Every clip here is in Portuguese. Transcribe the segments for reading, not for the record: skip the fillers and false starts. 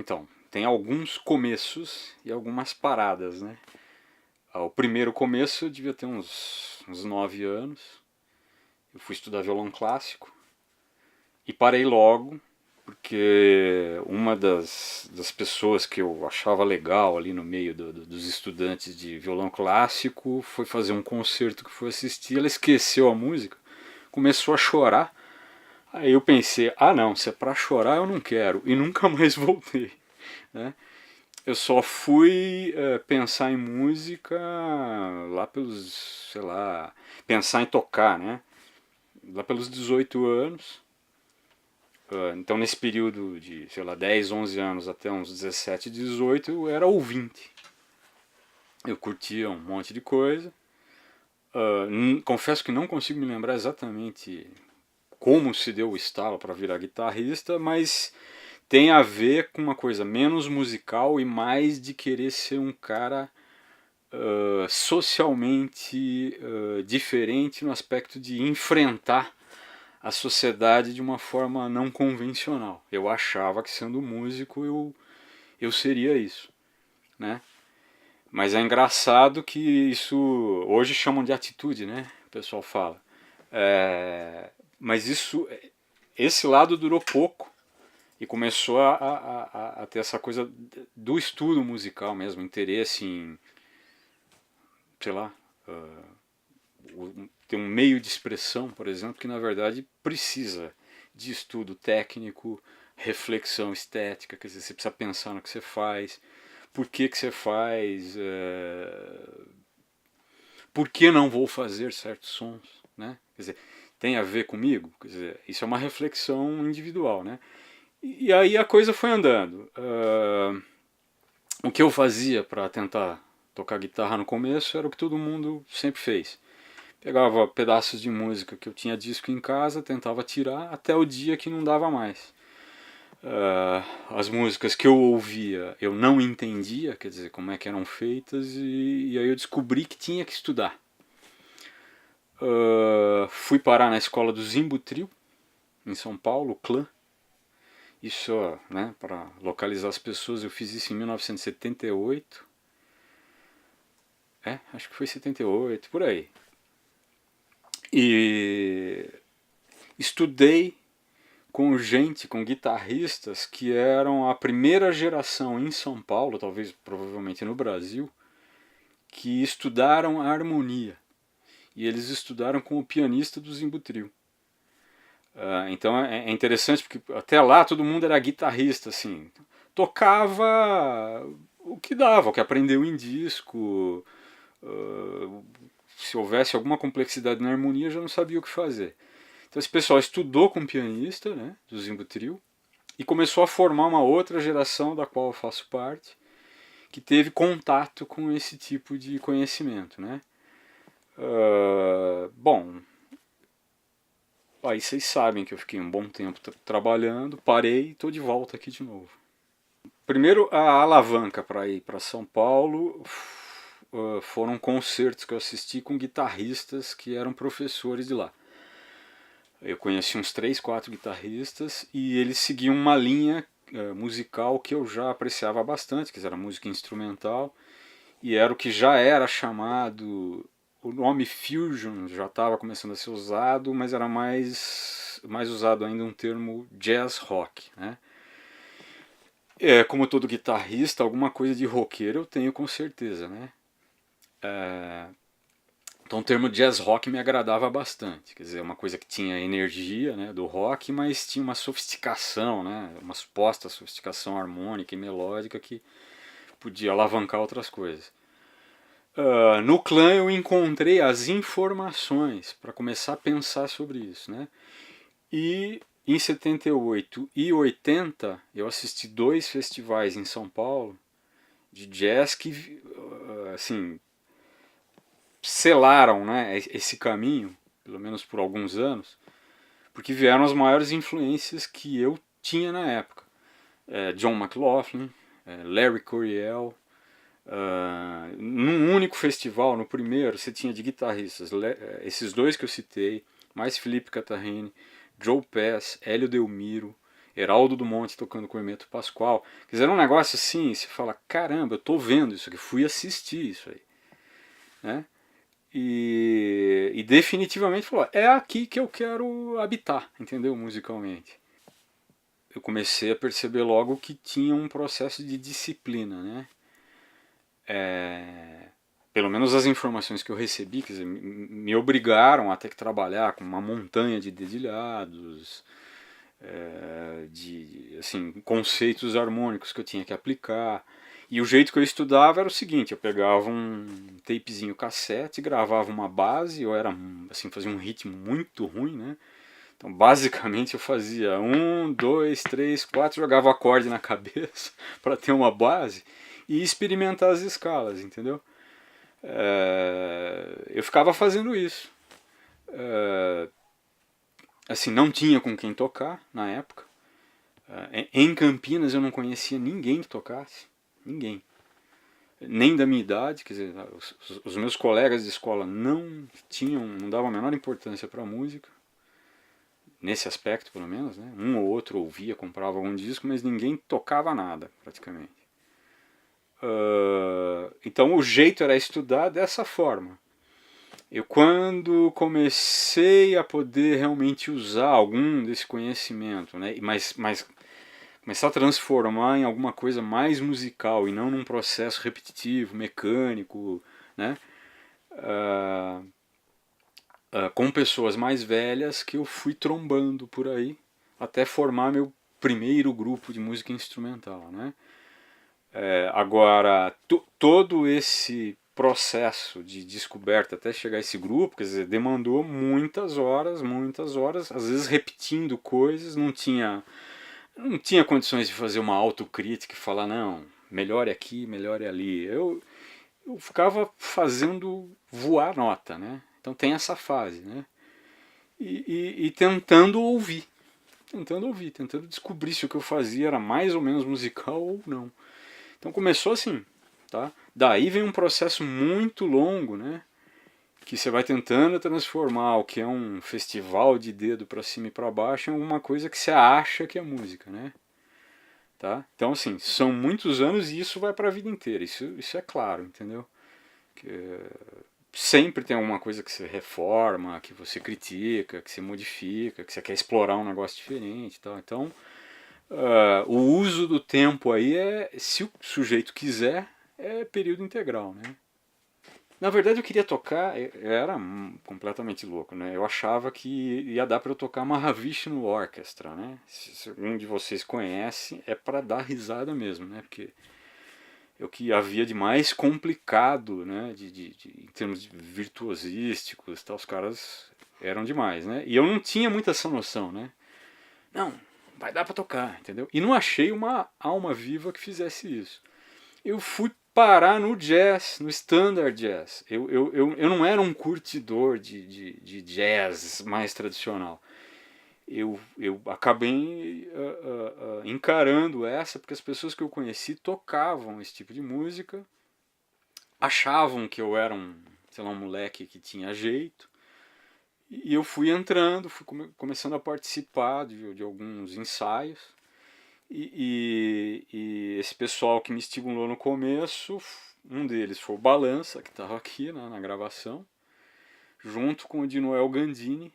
Então, tem alguns começos e algumas paradas, né? O primeiro começo eu devia ter uns 9 anos. Eu fui estudar violão clássico e parei logo, porque uma das pessoas que eu achava legal ali no meio dos estudantes de violão clássico foi fazer um concerto que fui assistir. Ela esqueceu a música, começou a chorar. Aí eu pensei, ah não, se é pra chorar eu não quero, e nunca mais voltei, né? Eu só fui pensar em música lá pelos, sei lá, pensar em tocar, né? Lá pelos 18 anos. Então nesse período de, sei lá, 10, 11 anos até uns 17, 18, eu era ouvinte. Eu curtia um monte de coisa. Confesso que não consigo me lembrar exatamente como se deu o estalo para virar guitarrista, mas tem a ver com uma coisa menos musical e mais de querer ser um cara socialmente diferente no aspecto de enfrentar a sociedade de uma forma não convencional. Eu achava que sendo músico eu seria isso, né? Mas é engraçado que isso hoje chamam de atitude, né? O pessoal fala. Mas esse lado durou pouco e começou a ter essa coisa do estudo musical mesmo, interesse em, sei lá, ter um meio de expressão, por exemplo, que na verdade precisa de estudo técnico, reflexão estética, quer dizer, você precisa pensar no que você faz, por que você faz, por que não vou fazer certos sons, né? Quer dizer, tem a ver comigo? Quer dizer, isso é uma reflexão individual, né? E aí a coisa foi andando. O que eu fazia para tentar tocar guitarra no começo era o que todo mundo sempre fez. Pegava pedaços de música que eu tinha disco em casa, tentava tirar até o dia que não dava mais. As músicas que eu ouvia eu não entendia, quer dizer, como é que eram feitas, e aí eu descobri que tinha que estudar. Fui parar na escola do Zimbo Trio, em São Paulo, o Clã. Isso, né, para localizar as pessoas, eu fiz isso em 1978. Acho que foi 78, por aí. E estudei com gente, com guitarristas que eram a primeira geração em São Paulo, talvez provavelmente no Brasil, que estudaram a harmonia. E eles estudaram com o pianista do Zimbo Trio. Então é interessante porque até lá todo mundo era guitarrista, assim. Tocava o que dava, o que aprendeu em disco. Se houvesse alguma complexidade na harmonia, já não sabia o que fazer. Então esse pessoal estudou com o pianista, né, do Zimbo Trio, e começou a formar uma outra geração da qual eu faço parte, que teve contato com esse tipo de conhecimento, né? Bom, aí vocês sabem que eu fiquei um bom tempo trabalhando, parei e estou de volta aqui de novo. Primeiro, a alavanca para ir para São Paulo foram concertos que eu assisti com guitarristas que eram professores de lá. Eu conheci uns 3, 4 guitarristas e eles seguiam uma linha musical que eu já apreciava bastante, que era música instrumental, e era o que já era chamado, o nome fusion já estava começando a ser usado, mas era mais usado ainda um termo jazz rock, né? Como todo guitarrista, alguma coisa de roqueiro eu tenho com certeza, né? Então o termo jazz rock me agradava bastante, quer dizer, uma coisa que tinha energia, né, do rock, mas tinha uma sofisticação, né, uma suposta sofisticação harmônica e melódica que podia alavancar outras coisas. No Clã eu encontrei as informações para começar a pensar sobre isso, né? E em 78 e 80 eu assisti 2 festivais em São Paulo de jazz que, assim, selaram, né, esse caminho, pelo menos por alguns anos, porque vieram as maiores influências que eu tinha na época. John McLaughlin, Larry Coryell. Num único festival, no primeiro, você tinha de guitarristas esses 2 que eu citei, mais Felipe Catarrini, Joe Pass, Hélio Delmiro, Heraldo do Monte tocando com Hermeto Pascoal. Quer dizer, era um negócio assim, você fala, caramba, eu tô vendo isso aqui, fui assistir isso aí. Né? E definitivamente falou, é aqui que eu quero habitar, entendeu? Musicalmente. Eu comecei a perceber logo que tinha um processo de disciplina, né? Pelo menos as informações que eu recebi, quer dizer, me obrigaram a ter que trabalhar com uma montanha de dedilhados, de assim, conceitos harmônicos que eu tinha que aplicar. E o jeito que eu estudava era o seguinte, eu pegava um tapezinho cassete, gravava uma base, eu era assim, fazia um ritmo muito ruim, né? Então basicamente eu fazia 1, 2, 3, 4, jogava acorde na cabeça para ter uma base e experimentar as escalas, entendeu? Eu ficava fazendo isso. Assim, não tinha com quem tocar na época. Em Campinas eu não conhecia ninguém que tocasse. Ninguém. Nem da minha idade, quer dizer, os meus colegas de escola não tinham, não davam a menor importância para a música. Nesse aspecto, pelo menos, né? Um ou outro ouvia, comprava algum disco, mas ninguém tocava nada, praticamente. Então o jeito era estudar dessa forma. Eu, quando comecei a poder realmente usar algum desse conhecimento, né, mas começar a transformar em alguma coisa mais musical e não num processo repetitivo, mecânico, né, com pessoas mais velhas que eu fui trombando por aí até formar meu primeiro grupo de música instrumental, né. Agora, todo esse processo de descoberta até chegar a esse grupo, quer dizer, demandou muitas horas, às vezes repetindo coisas, não tinha condições de fazer uma autocrítica e falar, não, melhor é aqui, melhor é ali. Eu ficava fazendo voar nota, né? Então tem essa fase, né? E tentando descobrir se o que eu fazia era mais ou menos musical ou não. Então começou assim, tá? Daí vem um processo muito longo, né? Que você vai tentando transformar o que é um festival de dedo para cima e para baixo em alguma coisa que você acha que é música, né? Tá? Então assim, são muitos anos e isso vai para a vida inteira, isso é claro, entendeu? Que, sempre tem alguma coisa que você reforma, que você critica, que você modifica, que você quer explorar um negócio diferente, tá? Então o uso do tempo aí se o sujeito quiser, é período integral, né? Na verdade eu queria tocar, era completamente louco, né? Eu achava que ia dar para eu tocar Mahavishnu Orchestra, né? Se algum de vocês conhece, é para dar risada mesmo, né? Porque é o que havia de mais complicado, né? Em termos de virtuosísticos, tá? Os caras eram demais, né? E eu não tinha muita essa noção, né? Não, vai dar para tocar, entendeu? E não achei uma alma viva que fizesse isso. Eu fui parar no jazz, no standard jazz. Eu não era um curtidor de jazz mais tradicional. Eu acabei encarando essa porque as pessoas que eu conheci tocavam esse tipo de música, achavam que eu era sei lá, um moleque que tinha jeito, e eu fui entrando, fui começando a participar de alguns ensaios. E esse pessoal que me estimulou no começo, um deles foi o Balança, que estava aqui na gravação, junto com o de Noel Gandini,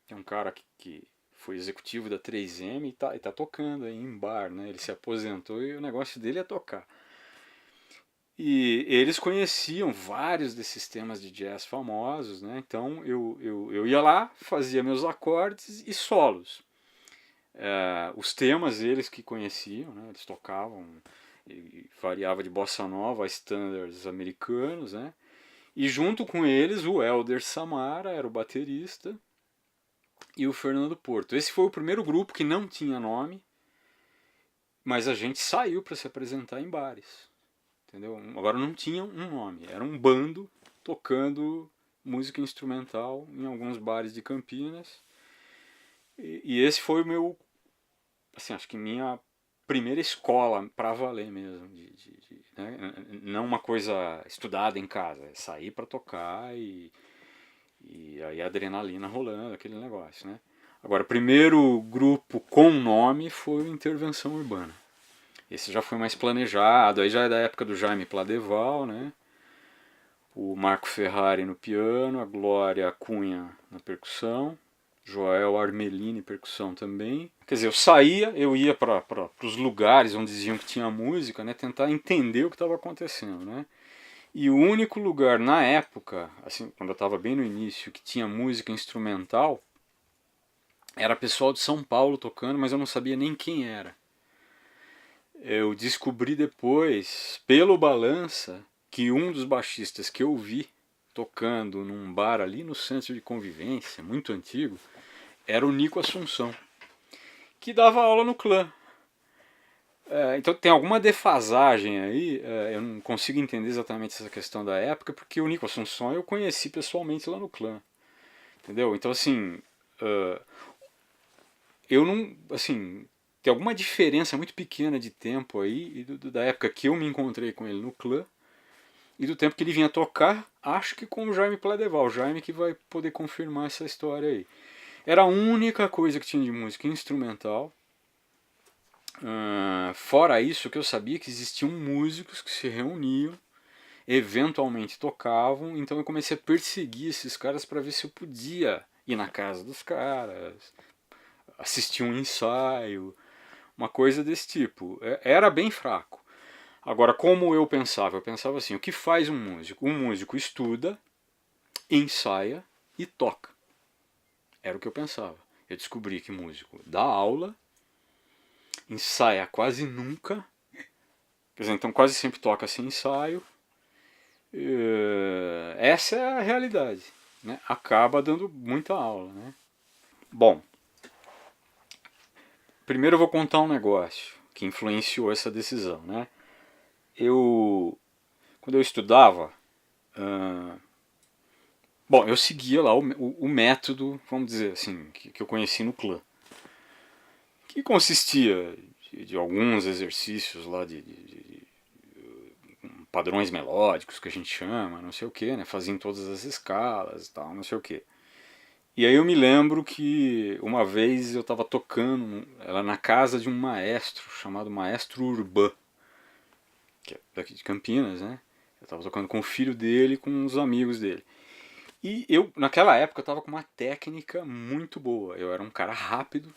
que é um cara que foi executivo da 3M e tá tocando aí em bar, né? Ele se aposentou e o negócio dele é tocar. E eles conheciam vários desses temas de jazz famosos, né? Então eu ia lá, fazia meus acordes e solos. Os temas eles que conheciam, né? Eles tocavam, e variava de bossa nova a standards americanos, né? E junto com eles o Helder Samara era o baterista e o Fernando Porto. Esse foi o primeiro grupo que não tinha nome, mas a gente saiu para se apresentar em bares, entendeu? Agora não tinha um nome, era um bando tocando música instrumental em alguns bares de Campinas. E esse foi o meu, assim, acho que minha primeira escola para valer mesmo, né? Não uma coisa estudada em casa, é sair para tocar e aí a adrenalina rolando, aquele negócio, né? Agora, o primeiro grupo com nome foi o Intervenção Urbana. Esse já foi mais planejado, aí já é da época do Jaime Pladeval, né? O Marco Ferrari no piano, a Glória Cunha na percussão, Joel Armelini percussão também. Quer dizer, eu ia para os lugares onde diziam que tinha música, né? Tentar entender o que estava acontecendo, né? E o único lugar na época, assim, quando eu estava bem no início, que tinha música instrumental, era pessoal de São Paulo tocando, mas eu não sabia nem quem era. Eu descobri depois, pelo Balança, que um dos baixistas que eu vi tocando num bar ali no Centro de Convivência, muito antigo, era o Nico Assunção, que dava aula no clã. Então tem alguma defasagem aí, eu não consigo entender exatamente essa questão da época, porque o Nico Assunção eu conheci pessoalmente lá no clã. Entendeu? Então assim, eu não, assim, tem alguma diferença muito pequena de tempo aí, da época que eu me encontrei com ele no clã, e do tempo que ele vinha tocar, acho que com o Jaime Pladeval, o Jaime que vai poder confirmar essa história aí. Era a única coisa que tinha de música instrumental. Fora isso, que eu sabia que existiam músicos que se reuniam, eventualmente tocavam, então eu comecei a perseguir esses caras para ver se eu podia ir na casa dos caras, assistir um ensaio, uma coisa desse tipo. Era bem fraco. Agora, como eu pensava? Eu pensava assim, o que faz um músico? Um músico estuda, ensaia e toca. Era o que eu pensava. Eu descobri que músico dá aula, ensaia quase nunca, quer dizer, então quase sempre toca sem ensaio. Essa é a realidade, né? Acaba dando muita aula, né? Bom, primeiro eu vou contar um negócio que influenciou essa decisão, né? Quando eu estudava, bom, eu seguia lá o método, vamos dizer assim, que eu conheci no clã, que consistia de alguns exercícios lá de padrões melódicos que a gente chama, não sei o que, né? Fazia em todas as escalas e tal, não sei o que. E aí eu me lembro que uma vez eu estava tocando ela na casa de um maestro chamado Maestro Urbã, que é daqui de Campinas, né? Eu estava tocando com o filho dele, com uns amigos dele. E eu, naquela época, eu estava com uma técnica muito boa. Eu era um cara rápido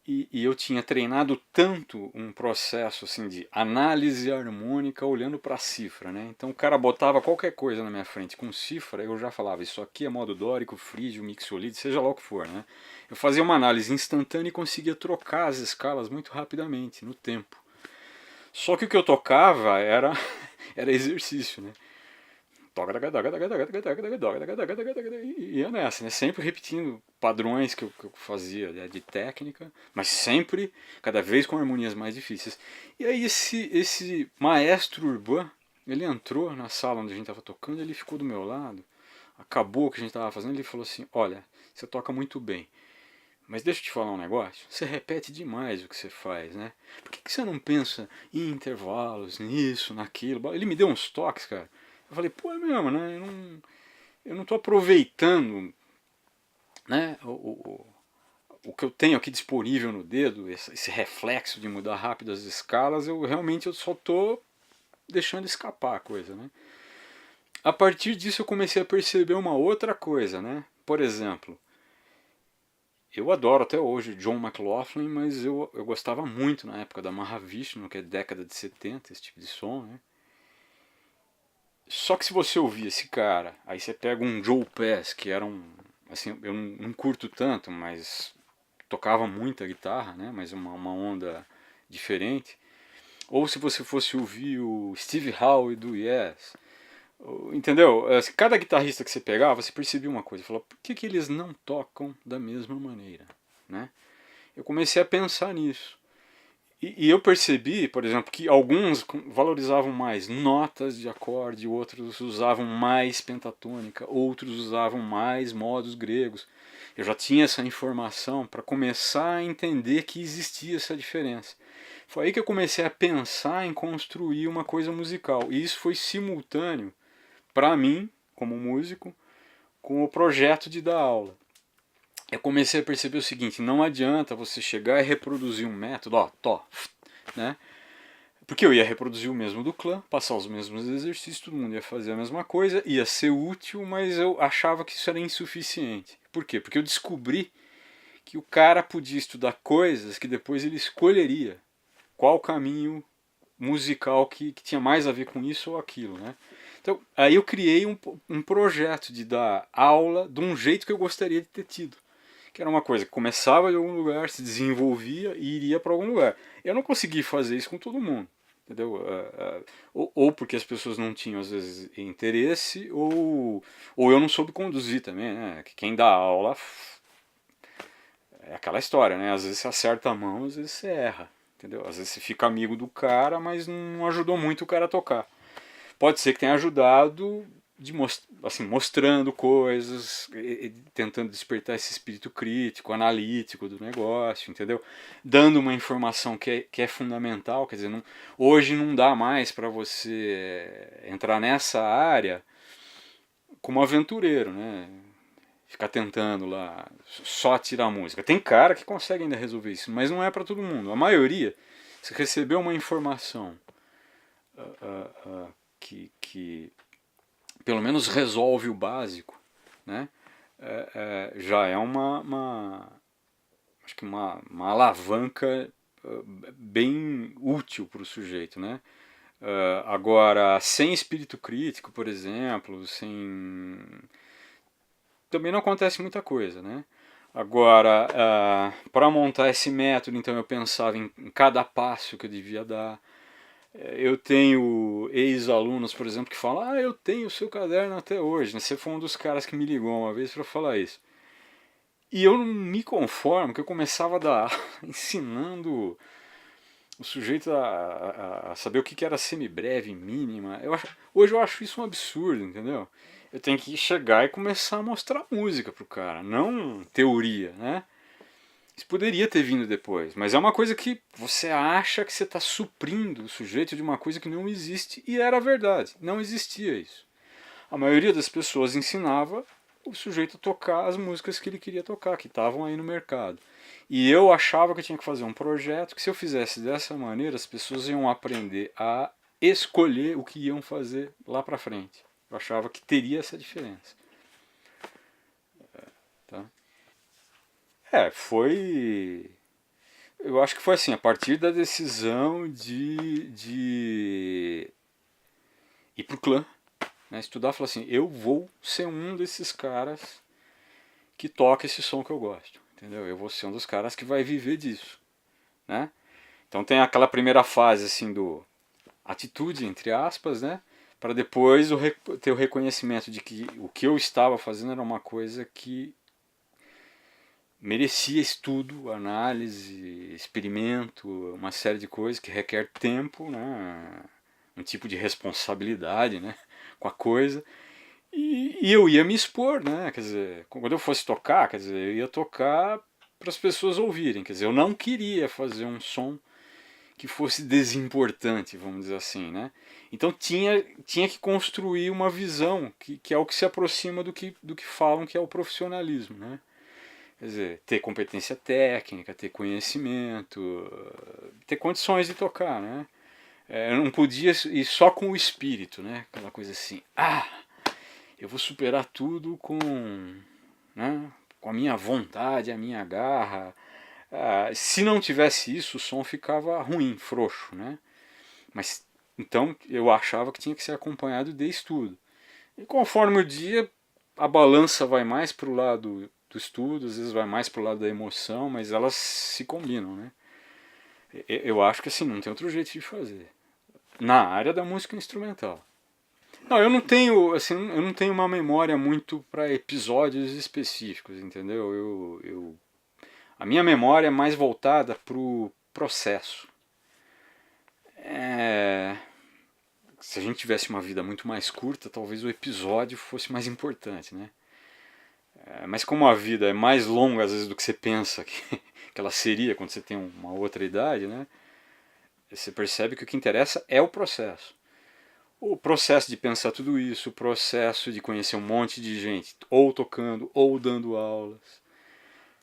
e eu tinha treinado tanto um processo assim de análise harmônica olhando para a cifra, né? Então o cara botava qualquer coisa na minha frente com cifra, eu já falava, isso aqui é modo dórico, frígio, mixolídio, seja lá o que for, né? Eu fazia uma análise instantânea e conseguia trocar as escalas muito rapidamente, no tempo. Só que o que eu tocava era exercício, né? E ia nessa, né? Sempre repetindo padrões que eu fazia, né, de técnica, mas sempre, cada vez com harmonias mais difíceis. E aí esse maestro Urbã, ele entrou na sala onde a gente estava tocando, ele ficou do meu lado, acabou o que a gente estava fazendo, ele falou assim, olha, você toca muito bem, mas deixa eu te falar um negócio, você repete demais o que você faz, né? Por que você não pensa em intervalos, nisso, naquilo? Ele me deu uns toques, cara. Eu falei, pô, é mesmo, né? Eu não tô aproveitando, né, o que eu tenho aqui disponível no dedo, esse reflexo de mudar rápido as escalas, eu só tô deixando escapar a coisa, né? A partir disso eu comecei a perceber uma outra coisa, né? Por exemplo, eu adoro até hoje John McLaughlin, mas eu gostava muito na época da Mahavishnu, que é década de 70, esse tipo de som, né? Só que se você ouvir esse cara, aí você pega um Joe Pass, que era um, assim, eu não curto tanto, mas tocava muita guitarra, né? Mas uma onda diferente. Ou se você fosse ouvir o Steve Howe do Yes, entendeu? Cada guitarrista que você pegava, você percebia uma coisa, falava, por que eles não tocam da mesma maneira, né? Eu comecei a pensar nisso. E eu percebi, por exemplo, que alguns valorizavam mais notas de acorde, outros usavam mais pentatônica, outros usavam mais modos gregos. Eu já tinha essa informação para começar a entender que existia essa diferença. Foi aí que eu comecei a pensar em construir uma coisa musical. E isso foi simultâneo para mim, como músico, com o projeto de dar aula. eu comecei a perceber o seguinte: não adianta você chegar e reproduzir um método, ó, tó, né? Porque eu ia reproduzir o mesmo do clã, passar os mesmos exercícios, todo mundo ia fazer a mesma coisa, ia ser útil, mas eu achava que isso era insuficiente. Por quê? Porque eu descobri que o cara podia estudar coisas que depois ele escolheria qual caminho musical que tinha mais a ver com isso ou aquilo, né? Então, aí eu criei um projeto de dar aula de um jeito que eu gostaria de ter tido. Que era uma coisa que começava de algum lugar, se desenvolvia e iria para algum lugar. Eu não consegui fazer isso com todo mundo. Entendeu? Ou porque as pessoas não tinham, às vezes, interesse, ou eu não soube conduzir também, né? Que quem dá aula é aquela história, né? Às vezes você acerta a mão, às vezes você erra. Entendeu? Às vezes você fica amigo do cara, mas não ajudou muito o cara a tocar. Pode ser que tenha ajudado de assim, mostrando coisas, tentando despertar esse espírito crítico, analítico do negócio, entendeu? Dando uma informação que é fundamental, quer dizer, hoje não dá mais para você entrar nessa área como aventureiro, né? Ficar tentando lá só tirar música. Tem cara que consegue ainda resolver isso, mas não é para todo mundo. A maioria, se recebeu uma informação que pelo menos resolve o básico, né? Já é acho que uma alavanca bem útil para o sujeito, né? Agora, sem espírito crítico, por exemplo, sem também não acontece muita coisa, né? Agora, para montar esse método, então eu pensava em cada passo que eu devia dar. Eu tenho ex-alunos, por exemplo, que falam: eu tenho o seu caderno até hoje. Você foi um dos caras que me ligou uma vez para falar isso. E eu não me conformo, que eu começava a dar ensinando o sujeito a saber o que era semibreve, mínima. Hoje eu acho isso um absurdo, entendeu? Eu tenho que chegar e começar a mostrar música pro cara, não teoria, né? Isso poderia ter vindo depois, mas é uma coisa que você acha que você está suprindo o sujeito de uma coisa que não existe, e era verdade, não existia isso. A maioria das pessoas ensinava o sujeito a tocar as músicas que ele queria tocar, que estavam aí no mercado. E eu achava que eu tinha que fazer um projeto que, se eu fizesse dessa maneira, as pessoas iam aprender a escolher o que iam fazer lá para frente. Eu achava que teria essa diferença. Tá? Foi. Eu acho que foi assim, a partir da decisão de ir pro clã, né, estudar, falar assim: eu vou ser um desses caras que toca esse som que eu gosto. Entendeu? Eu vou ser um dos caras que vai viver disso. Né? Então tem aquela primeira fase assim do atitude, entre aspas, né? Para depois ter o reconhecimento de que o que eu estava fazendo era uma coisa que merecia estudo, análise, experimento, uma série de coisas que requer tempo, né? Um tipo de responsabilidade, né? Com a coisa. E eu ia me expor, né? Quer dizer, quando eu fosse tocar, quer dizer, eu ia tocar para as pessoas ouvirem. Quer dizer, eu não queria fazer um som que fosse desimportante, vamos dizer assim, né? Então tinha que construir uma visão que é o que se aproxima do que falam que é o profissionalismo, né? Quer dizer, ter competência técnica, ter conhecimento, ter condições de tocar, né? Eu não podia ir só com o espírito, né? Aquela coisa assim: eu vou superar tudo né, com a minha vontade, a minha garra. Se não tivesse isso, o som ficava ruim, frouxo, né? Mas então eu achava que tinha que ser acompanhado de estudo. E conforme o dia, a balança vai mais para o lado do estudo, às vezes vai mais para o lado da emoção, mas elas se combinam, né? Eu acho que assim, não tem outro jeito de fazer. Na área da música instrumental. Não, eu não tenho, assim, eu não tenho uma memória muito para episódios específicos, entendeu? A minha memória é mais voltada pro processo. Se a gente tivesse uma vida muito mais curta, talvez o episódio fosse mais importante, né? Mas como a vida é mais longa às vezes do que você pensa que ela seria quando você tem uma outra idade, né? Você percebe que o que interessa é o processo. O processo de pensar tudo isso, o processo de conhecer um monte de gente, ou tocando, ou dando aulas.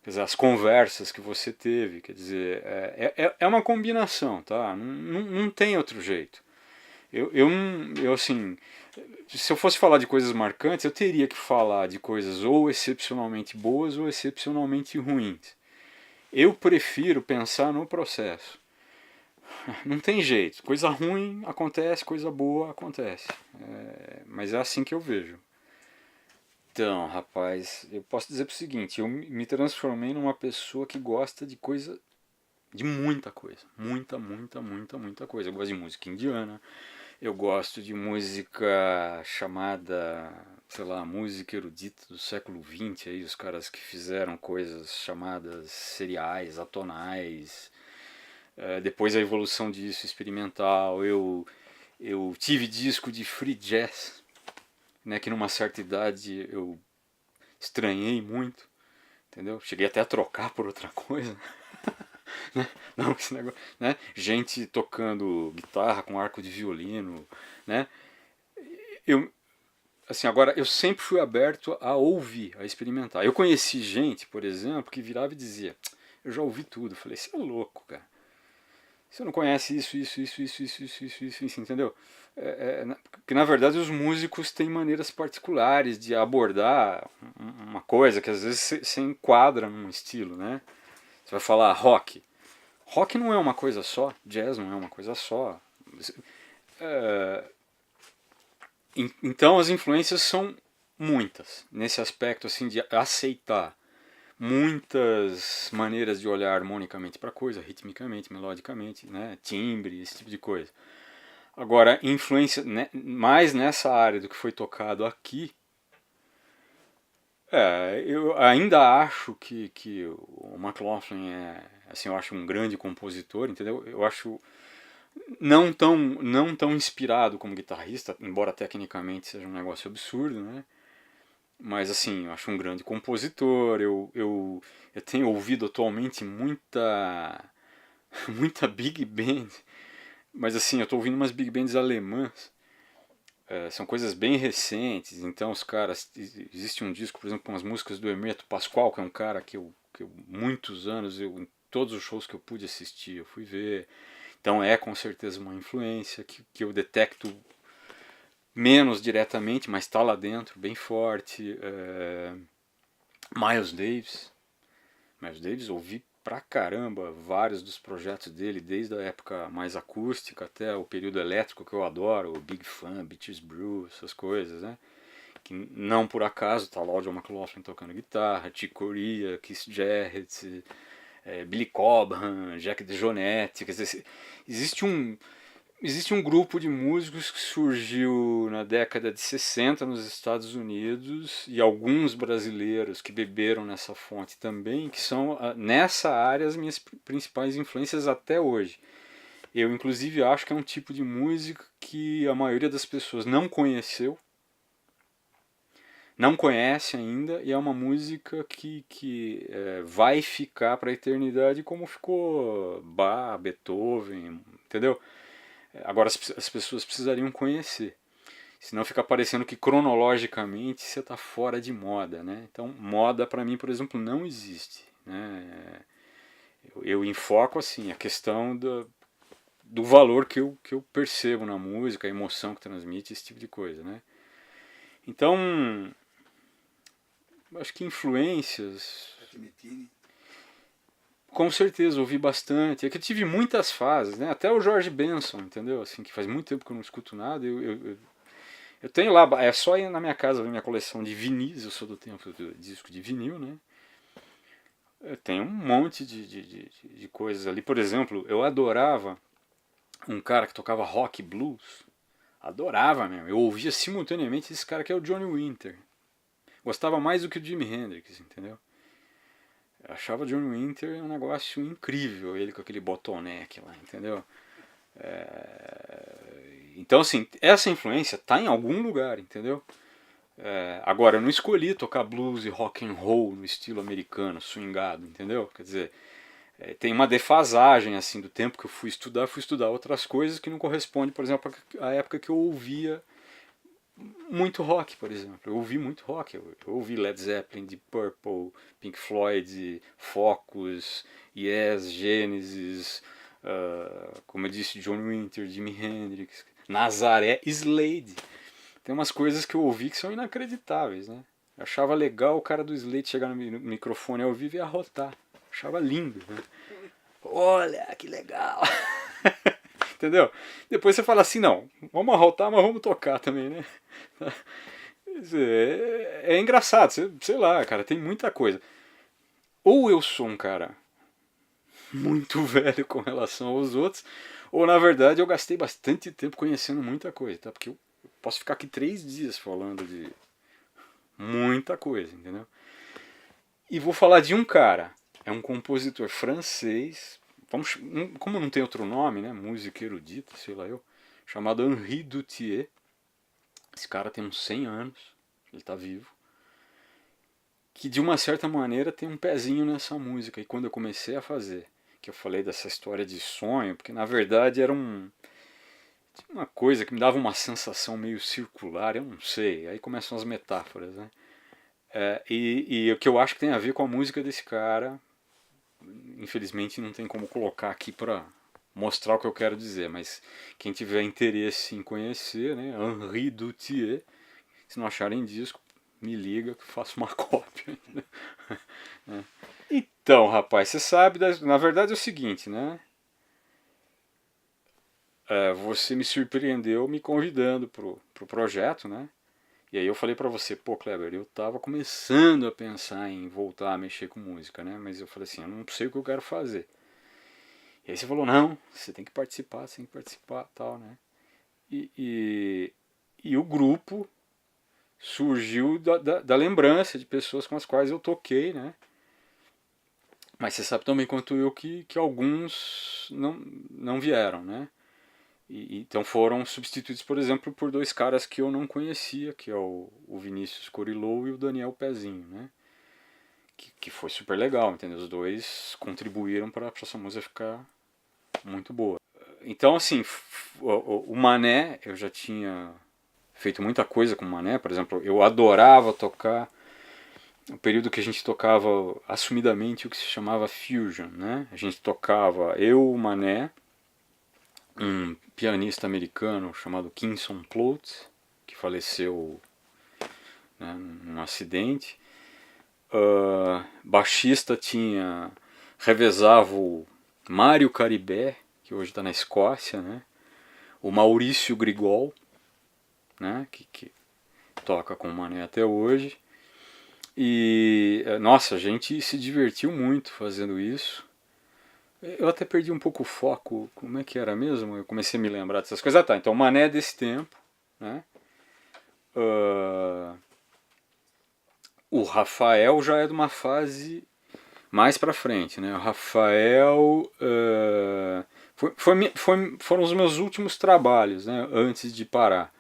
quer dizer, as conversas que você teve, quer dizer, é uma combinação, tá? Não tem outro jeito. Eu assim, se eu fosse falar de coisas marcantes, eu teria que falar de coisas ou excepcionalmente boas ou excepcionalmente ruins. Eu prefiro pensar no processo. Não tem jeito. Coisa ruim acontece, coisa boa acontece. Mas é assim que eu vejo. Então, rapaz, eu posso dizer o seguinte: eu me transformei numa pessoa que gosta de coisa, de muita coisa. Muita, muita, muita, muita coisa. Eu gosto de música indiana, eu gosto de música chamada, sei lá, música erudita do século XX, aí, os caras que fizeram coisas chamadas seriais, atonais. Depois a evolução disso, experimental. Eu tive disco de free jazz, né, que numa certa idade eu estranhei muito, entendeu? Cheguei até a trocar por outra coisa. Né? Não, esse negócio, né? Gente tocando guitarra com arco de violino, né? Eu, assim, agora eu sempre fui aberto a ouvir, a experimentar. Eu conheci gente, por exemplo, que virava e dizia: eu já ouvi tudo. Eu falei: você é louco, cara. Você não conhece isso, entendeu? Porque na verdade os músicos têm maneiras particulares de abordar uma coisa que às vezes se enquadra num estilo, né? Você vai falar rock. Rock não é uma coisa só, jazz não é uma coisa só. É, então as influências são muitas nesse aspecto assim de aceitar muitas maneiras de olhar harmonicamente para a coisa, ritmicamente, melodicamente, né, timbre, esse tipo de coisa. Agora, influência né, mais nessa área do que foi tocado aqui, eu ainda acho que o McLaughlin assim, eu acho um grande compositor, entendeu? Eu acho não tão inspirado como guitarrista, embora tecnicamente seja um negócio absurdo, né? Mas assim, eu acho um grande compositor. Eu tenho ouvido atualmente muita big band, mas assim, eu estou ouvindo umas big bands alemãs. São coisas bem recentes, então os caras. Existe um disco, por exemplo, com as músicas do Hermeto Pascoal, que é um cara que muitos anos, em todos os shows que eu pude assistir, eu fui ver. Então é com certeza uma influência que eu detecto menos diretamente, mas está lá dentro, bem forte. Miles Davis. Miles Davis, ouvi pra caramba vários dos projetos dele, desde a época mais acústica até o período elétrico, que eu adoro, o Big Fun, Beaches Brew, essas coisas, né? Que não por acaso tá lá o John McLaughlin tocando guitarra, Chick Corea, Keith Jarrett, Billy Cobham, Jack DeJohnette, quer dizer, existe um, existe um grupo de músicos que surgiu na década de 60 nos Estados Unidos e alguns brasileiros que beberam nessa fonte também, que são nessa área as minhas principais influências até hoje. Eu inclusive acho que é um tipo de música que a maioria das pessoas não conhece ainda, e é uma música que vai ficar para a eternidade como ficou Bach, Beethoven, entendeu? Agora as pessoas precisariam conhecer. Senão fica parecendo que cronologicamente você está fora de moda, né? Então moda para mim, por exemplo, não existe, né? Eu enfoco assim a questão do valor que eu percebo na música, a emoção que transmite, esse tipo de coisa, né? Então, acho que influências, com certeza ouvi bastante. É que eu tive muitas fases, né? Até o George Benson, entendeu? Assim, que faz muito tempo que eu não escuto nada. Eu tenho lá, é só ir na minha casa ver minha coleção de vinis, eu sou do tempo do disco de vinil, né? Eu tenho um monte de coisas ali. Por exemplo, eu adorava um cara que tocava rock blues. Adorava mesmo. Eu ouvia simultaneamente esse cara que é o Johnny Winter. Gostava mais do que o Jimi Hendrix, entendeu? Eu achava o Johnny Winter um negócio incrível, ele com aquele bottleneck lá, entendeu? Então, assim, essa influência tá em algum lugar, entendeu? Agora, eu não escolhi tocar blues e rock and roll no estilo americano, swingado, entendeu? Quer dizer, tem uma defasagem assim do tempo que eu fui estudar outras coisas que não corresponde, por exemplo, à época que eu ouvia muito rock, por exemplo. Eu ouvi muito rock. Eu ouvi Led Zeppelin, Deep Purple, Pink Floyd, Focus, Yes, Genesis, como eu disse, John Winter, Jimi Hendrix, Nazaré, Slade. Tem umas coisas que eu ouvi que são inacreditáveis, né? Eu achava legal o cara do Slade chegar no microfone ao vivo e arrotar. Achava lindo, né? Olha, que legal! Entendeu? Depois você fala assim, não, vamos arrotar, mas vamos tocar também, né? É engraçado, sei lá, cara, tem muita coisa. Ou eu sou um cara muito velho com relação aos outros, ou na verdade eu gastei bastante tempo conhecendo muita coisa, tá? Porque eu posso ficar aqui 3 dias falando de muita coisa, entendeu? E vou falar de um cara, é um compositor francês, como não tem outro nome, né? Música erudita, sei lá eu, chamado Henri Duthier. Esse cara tem uns 100 anos, ele tá vivo. Que de uma certa maneira tem um pezinho nessa música. E quando eu comecei a fazer, que eu falei dessa história de sonho, porque na verdade era uma coisa que me dava uma sensação meio circular, eu não sei. Aí começam as metáforas, né? E o que eu acho que tem a ver com a música desse cara, infelizmente não tem como colocar aqui pra mostrar o que eu quero dizer, mas quem tiver interesse em conhecer, né, Henri Duthier, se não acharem disco, me liga que eu faço uma cópia. Então, rapaz, você sabe, na verdade é o seguinte, né? Você me surpreendeu me convidando pro projeto, né? E aí eu falei pra você, pô, Kleber, eu tava começando a pensar em voltar a mexer com música, né? Mas eu falei assim, eu não sei o que eu quero fazer. E aí você falou, não, você tem que participar, tal, né? E o grupo surgiu da lembrança de pessoas com as quais eu toquei, né? Mas você sabe também quanto eu que alguns não vieram, né? Então foram substituídos, por exemplo, por 2 caras que eu não conhecia, que é o Vinícius Corilou e o Daniel Pezinho, né? Que foi super legal, entendeu? Os dois contribuíram para essa música ficar muito boa. Então, assim, o Mané, eu já tinha feito muita coisa com o Mané, por exemplo, eu adorava tocar o período que a gente tocava assumidamente o que se chamava fusion, né? A gente tocava eu, o Mané, um pianista americano chamado Kinson Ploutz, que faleceu, né, num acidente. Baixista revezava o Mário Caribé, que hoje está na Escócia, né? O Maurício Grigol, né? Que toca com o Mané até hoje. E, nossa, a gente se divertiu muito fazendo isso. Eu até perdi um pouco o foco, como é que era mesmo? Eu comecei a me lembrar dessas coisas. Ah, tá, então o Mané é desse tempo, né? O Rafael já é de uma fase mais pra frente, né? O Rafael foram os meus últimos trabalhos, né? Antes de parar.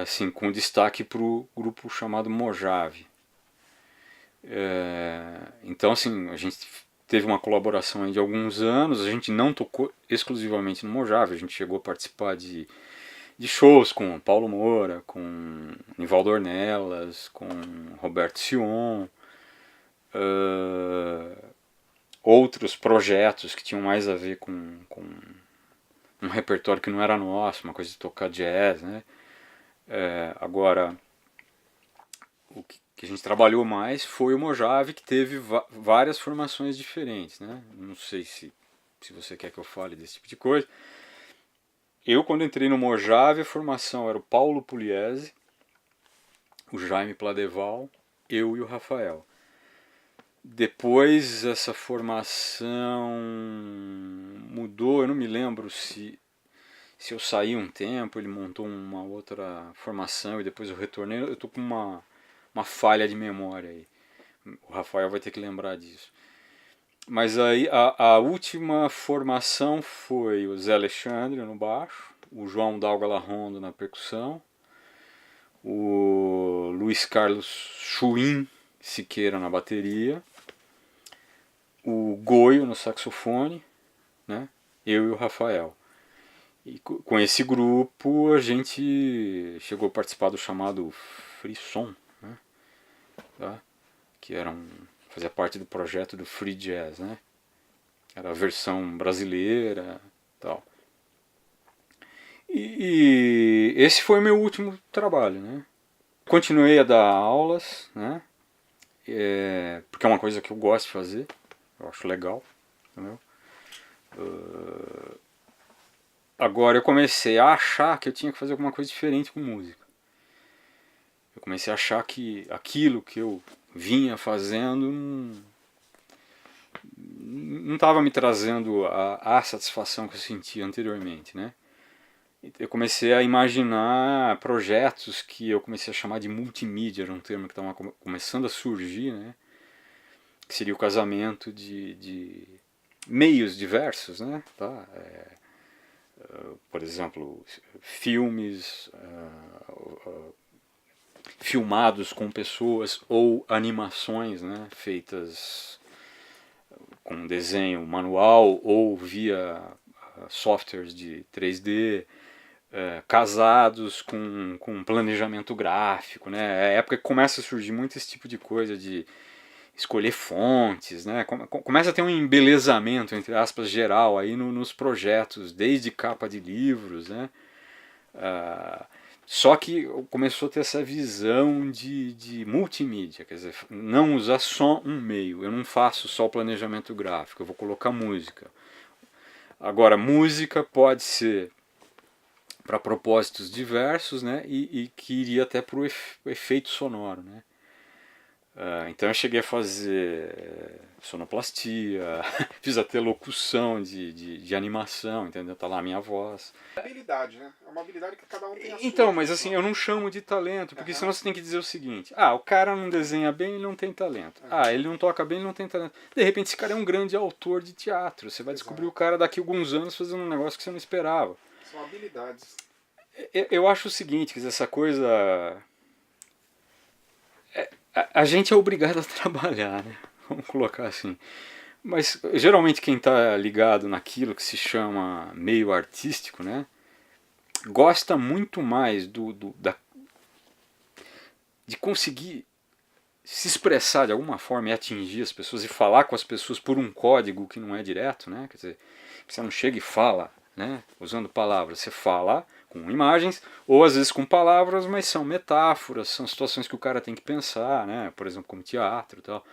Assim, com destaque pro grupo chamado Mojave. Então, assim, a gente teve uma colaboração aí de alguns anos, a gente não tocou exclusivamente no Mojave, a gente chegou a participar de shows com Paulo Moura, com Nivaldo Ornelas, com Roberto Sion, outros projetos que tinham mais a ver com um repertório que não era nosso, uma coisa de tocar jazz, né? Agora, o que a gente trabalhou mais foi o Mojave, que teve várias formações diferentes, né? Não sei se você quer que eu fale desse tipo de coisa. Eu, quando entrei no Mojave, a formação era o Paulo Pugliese, o Jaime Pladeval, eu e o Rafael. Depois essa formação mudou, eu não me lembro se eu saí um tempo, ele montou uma outra formação e depois eu retornei. Eu tô com uma falha de memória aí. O Rafael vai ter que lembrar disso. Mas aí a última formação foi o Zé Alexandre no baixo, o João Dalga Larrondo na percussão, o Luiz Carlos Chuim Siqueira na bateria, o Goio no saxofone, né? Eu e o Rafael. E com esse grupo a gente chegou a participar do chamado Frisson, né? Tá? Que fazia parte do projeto do Free Jazz, né? Era a versão brasileira, tal. E esse foi meu último trabalho, né? Continuei a dar aulas, né? Porque é uma coisa que eu gosto de fazer, eu acho legal, entendeu? Agora eu comecei a achar que eu tinha que fazer alguma coisa diferente com música. Eu comecei a achar que aquilo que eu vinha fazendo não estava me trazendo a satisfação que eu sentia anteriormente, né? Eu comecei a imaginar projetos que eu comecei a chamar de multimídia, era um termo que estava começando a surgir, né? Que seria o casamento de meios diversos, né? Tá? Por exemplo, filmes filmados com pessoas ou animações, né? Feitas com desenho manual ou via softwares de 3D, casados com planejamento gráfico, né? É a época que começa a surgir muito esse tipo de coisa de escolher fontes, né? Começa a ter um embelezamento, entre aspas, geral aí nos projetos, desde capa de livros, né? Só que começou a ter essa visão de multimídia, quer dizer, não usar só um meio. Eu não faço só o planejamento gráfico, eu vou colocar música. Agora, música pode ser para propósitos diversos, né? E que iria até para o efeito sonoro, né? Então eu cheguei a fazer sonoplastia, fiz até locução de animação, entendeu? Tá lá a minha voz. É habilidade, né? É uma habilidade que cada um tem a sua. Então, mas assim, eu não chamo de talento, porque senão você tem que dizer o seguinte: o cara não desenha bem, ele não tem talento. Ele não toca bem, ele não tem talento. De repente, esse cara é um grande autor de teatro. Você vai descobrir o cara daqui a alguns anos fazendo um negócio que você não esperava. São habilidades. Eu acho o seguinte, quer dizer, essa coisa. A gente é obrigado a trabalhar, né? Vamos colocar assim. Mas geralmente quem está ligado naquilo que se chama meio artístico, né? Gosta muito mais de conseguir se expressar de alguma forma e atingir as pessoas e falar com as pessoas por um código que não é direto, né? Quer dizer, você não chega e fala, né? Usando palavras, você fala com imagens ou às vezes com palavras, mas são metáforas, são situações que o cara tem que pensar, né? Por exemplo, como teatro e tal.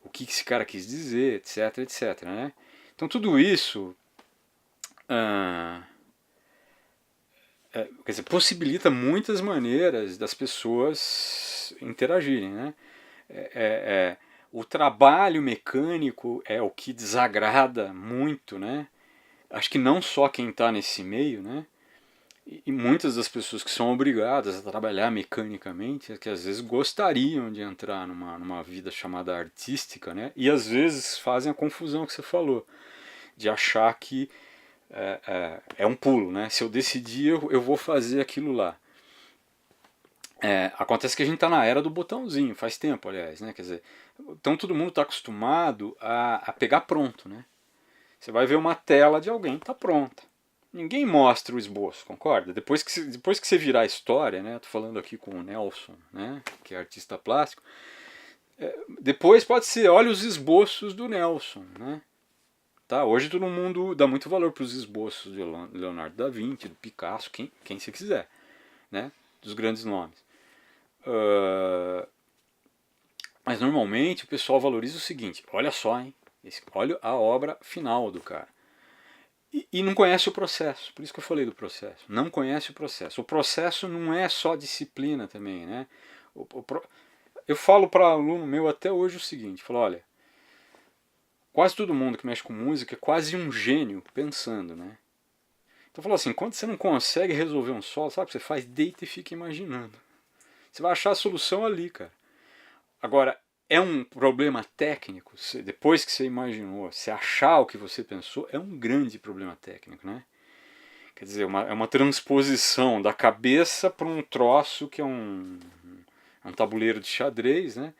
O que esse cara quis dizer, etc, etc, né? Então tudo isso quer dizer, possibilita muitas maneiras das pessoas interagirem, né? O trabalho mecânico é o que desagrada muito, né? Acho que não só quem está nesse meio, né? E muitas das pessoas que são obrigadas a trabalhar mecanicamente, que às vezes gostariam de entrar numa vida chamada artística, né? E às vezes fazem a confusão que você falou, de achar que é um pulo, né? Se eu decidir, eu vou fazer aquilo lá. Acontece que a gente está na era do botãozinho, faz tempo, aliás, né? Quer dizer, então todo mundo está acostumado a pegar pronto, né? Você vai ver uma tela de alguém, tá pronta. Ninguém mostra o esboço, concorda? Depois que você virar a história, né? Tô falando aqui com o Nelson, né? Que é artista plástico. Depois pode ser, olha os esboços do Nelson, né? Tá? Hoje todo mundo dá muito valor para os esboços de Leonardo da Vinci, do Picasso, quem você quiser, né? Dos grandes nomes. Mas normalmente o pessoal valoriza o seguinte: olha só, hein? Olha a obra final do cara. E não conhece o processo, por isso que eu falei do processo. Não conhece o processo. O processo não é só disciplina também, né? Eu falo para aluno meu até hoje o seguinte: falo, olha, quase todo mundo que mexe com música é quase um gênio pensando, né? Então falou assim, quando você não consegue resolver um solo, sabe o que você faz? Deita e fica imaginando. Você vai achar a solução ali, cara. Agora, é um problema técnico, depois que você imaginou, você achar o que você pensou, é um grande problema técnico, né? Quer dizer, é uma transposição da cabeça para um troço que é um tabuleiro de xadrez, né?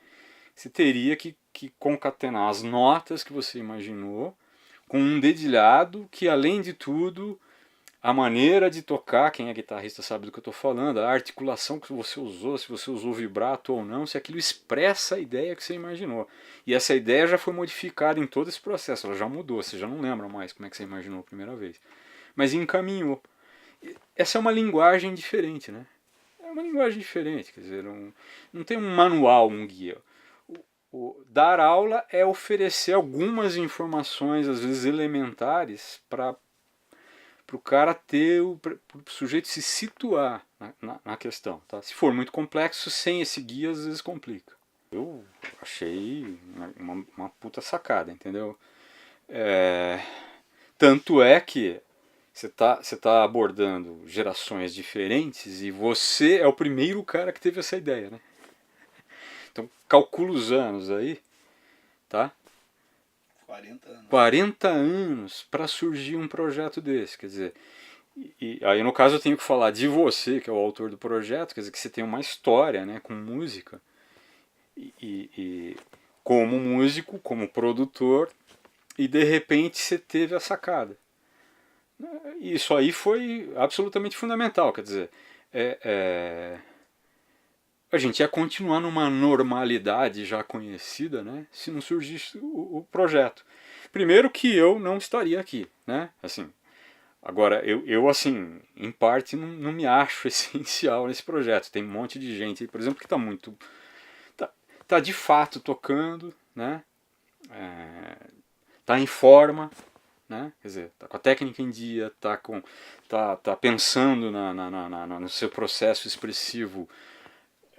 Você teria que concatenar as notas que você imaginou com um dedilhado que, além de tudo, a maneira de tocar, quem é guitarrista sabe do que eu estou falando, a articulação que você usou, se você usou vibrato ou não, se aquilo expressa a ideia que você imaginou. E essa ideia já foi modificada em todo esse processo, ela já mudou, você já não lembra mais como é que você imaginou a primeira vez. Mas encaminhou. Essa é uma linguagem diferente, né? É uma linguagem diferente, quer dizer, não tem um manual, um guia. Dar aula é oferecer algumas informações, às vezes elementares, para o cara ter, para o sujeito se situar na questão. Tá? Se for muito complexo, sem esse guia, às vezes complica. Eu achei uma puta sacada, entendeu? Tanto é que você tá abordando gerações diferentes e você é o primeiro cara que teve essa ideia, né? Então calcula os anos aí, tá? 40 anos. 40 anos para surgir um projeto desse, quer dizer, e aí no caso eu tenho que falar de você, que é o autor do projeto, quer dizer que você tem uma história, né, com música, e como músico, como produtor, e de repente você teve a sacada. Isso aí foi absolutamente fundamental, quer dizer, a gente ia continuar numa normalidade já conhecida, né, se não surgisse o projeto. Primeiro que eu não estaria aqui, né, assim, agora eu assim, em parte não me acho essencial nesse projeto. Tem um monte de gente aí, por exemplo, que está muito, tá de fato tocando, né, tá em forma, né? Quer dizer, tá com a técnica em dia, tá pensando no seu processo expressivo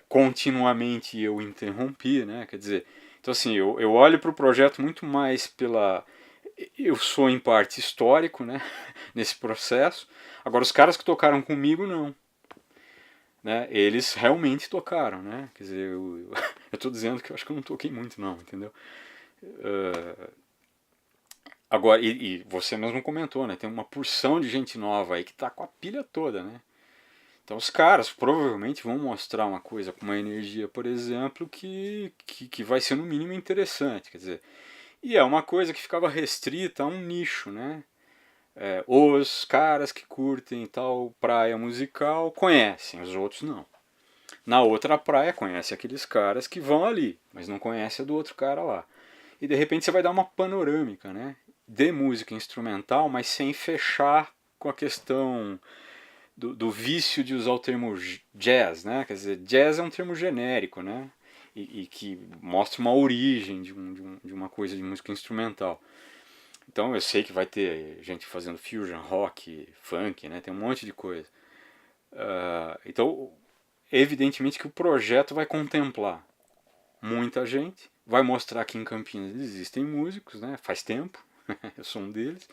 continuamente. Eu interrompi, né? Quer dizer, então assim, eu olho para o projeto muito mais pela... Eu sou em parte histórico, né? Nesse processo. Agora os caras que tocaram comigo não, né? Eles realmente tocaram, né? Quer dizer, eu tô dizendo que eu acho que eu não toquei muito não, entendeu? Agora, e você mesmo comentou, né? Tem uma porção de gente nova aí que tá com a pilha toda, né? Então os caras provavelmente vão mostrar uma coisa com uma energia, por exemplo, que vai ser no mínimo interessante, quer dizer. E é uma coisa que ficava restrita a um nicho, né? Os caras que curtem tal praia musical conhecem, os outros não. Na outra praia conhece aqueles caras que vão ali, mas não conhece a do outro cara lá. E de repente você vai dar uma panorâmica, né? De música instrumental, mas sem fechar com a questão do vício de usar o termo jazz, né? Quer dizer, jazz é um termo genérico, né? E que mostra uma origem de uma coisa de música instrumental. Então eu sei que vai ter gente fazendo fusion, rock, funk, né? Tem um monte de coisa. Então, evidentemente que o projeto vai contemplar muita gente, vai mostrar que em Campinas existem músicos, né? Faz tempo. Eu sou um deles.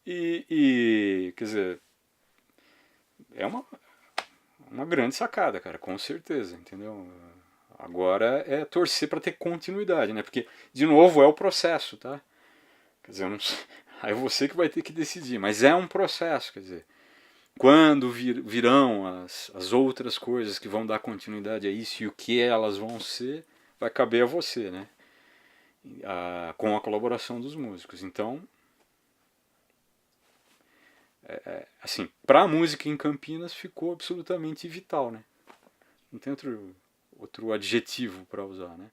E quer dizer, é uma grande sacada, cara, com certeza, entendeu? Agora é torcer para ter continuidade, né? Porque, de novo, é o processo, tá? Quer dizer, eu não sei, aí é você que vai ter que decidir, mas é um processo, quer dizer, quando virão as outras coisas que vão dar continuidade a isso e o que elas vão ser, vai caber a você, né? Com a colaboração dos músicos. Então, assim, para a música em Campinas ficou absolutamente vital, né? Não tem outro adjetivo para usar, né?